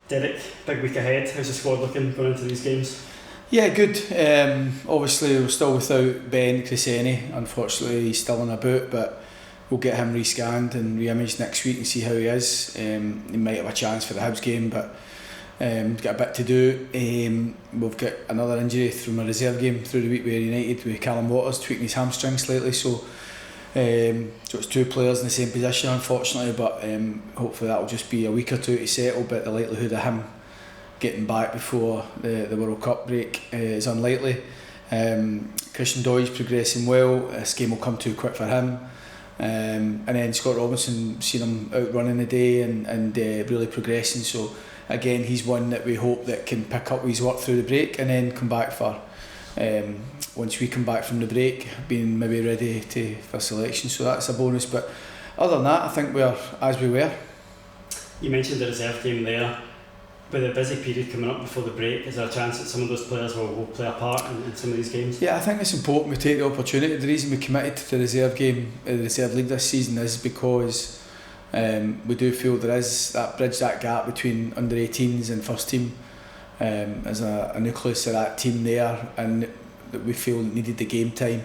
Derek, big week ahead. How's the squad looking going into these games? Yeah, good. Obviously, we're still without Ben Cresceni. Unfortunately, he's still in a boot, but we'll get him rescanned and re-imaged next week and see how he is. He might have a chance for the Hibs game, but got a bit to do. We've got another injury from a reserve game through the week with United with Callum Waters tweaking his hamstring slightly. So it's two players in the same position, unfortunately, but hopefully that will just be a week or two to settle. But the likelihood of him getting back before the World Cup break is unlikely. Christian Doid's progressing well. This game will come too quick for him. And then Scott Robinson, seen him out running the day and really progressing. So again, he's one that we hope that can pick up his work through the break and then come back for once we come back from the break, being maybe ready for selection. So that's a bonus. But other than that, I think we're as we were. You mentioned the reserve game there. With a busy period coming up before the break, is there a chance that some of those players will play a part in some of these games? Yeah, I think it's important we take the opportunity. The reason we committed to the reserve game, the reserve league this season, is because we do feel there is that gap between under 18s and first team. There's a nucleus of that team there, and that we feel needed the game time.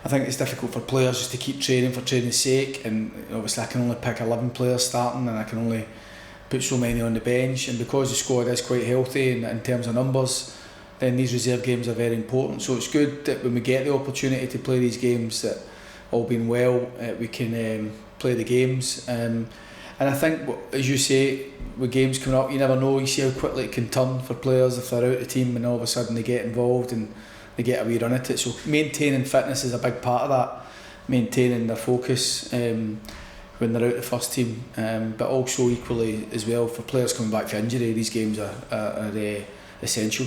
I think it's difficult for players just to keep training for training's sake, and obviously I can only pick 11 players starting, and I can only put so many on the bench, and because the squad is quite healthy in terms of numbers, then these reserve games are very important. So it's good that when we get the opportunity to play these games, that all being well, we can play the games. And I think, as you say, with games coming up, you never know. You see how quickly it can turn for players if they're out of the team and all of a sudden they get involved and they get a wee run at it. So maintaining fitness is a big part of that, maintaining their focus when they're out the first team, but also equally as well for players coming back from injury. These games are essential.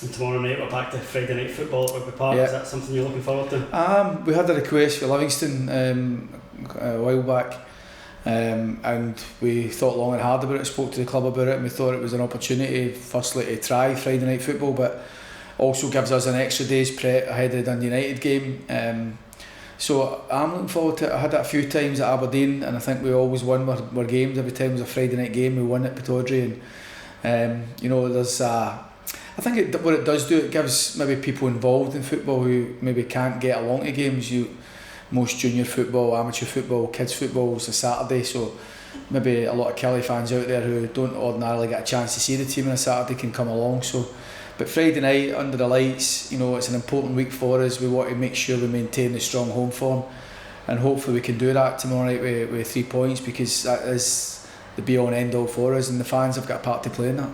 And tomorrow night we're back to Friday night football at Rugby Park. Yeah. Is that something you're looking forward to? We had a request for Livingston a while back, and we thought long and hard about it, spoke to the club about it, and we thought it was an opportunity firstly to try Friday night football, but also gives us an extra day's prep ahead of the Dundee United game. So I'm looking forward to it. I had that a few times at Aberdeen, and I think we always won our games. Every time it was a Friday night game, we won at Pittodrie, and there's I think what it does do, it gives maybe people involved in football who maybe can't get along to games. Most junior football, amateur football, kids football is a Saturday, so maybe a lot of Kelly fans out there who don't ordinarily get a chance to see the team on a Saturday can come along. But Friday night under the lights, it's an important week for us. We want to make sure we maintain the strong home form, and hopefully we can do that tomorrow night with 3 points, because that is the be all and end all for us, and the fans have got a part to play in that.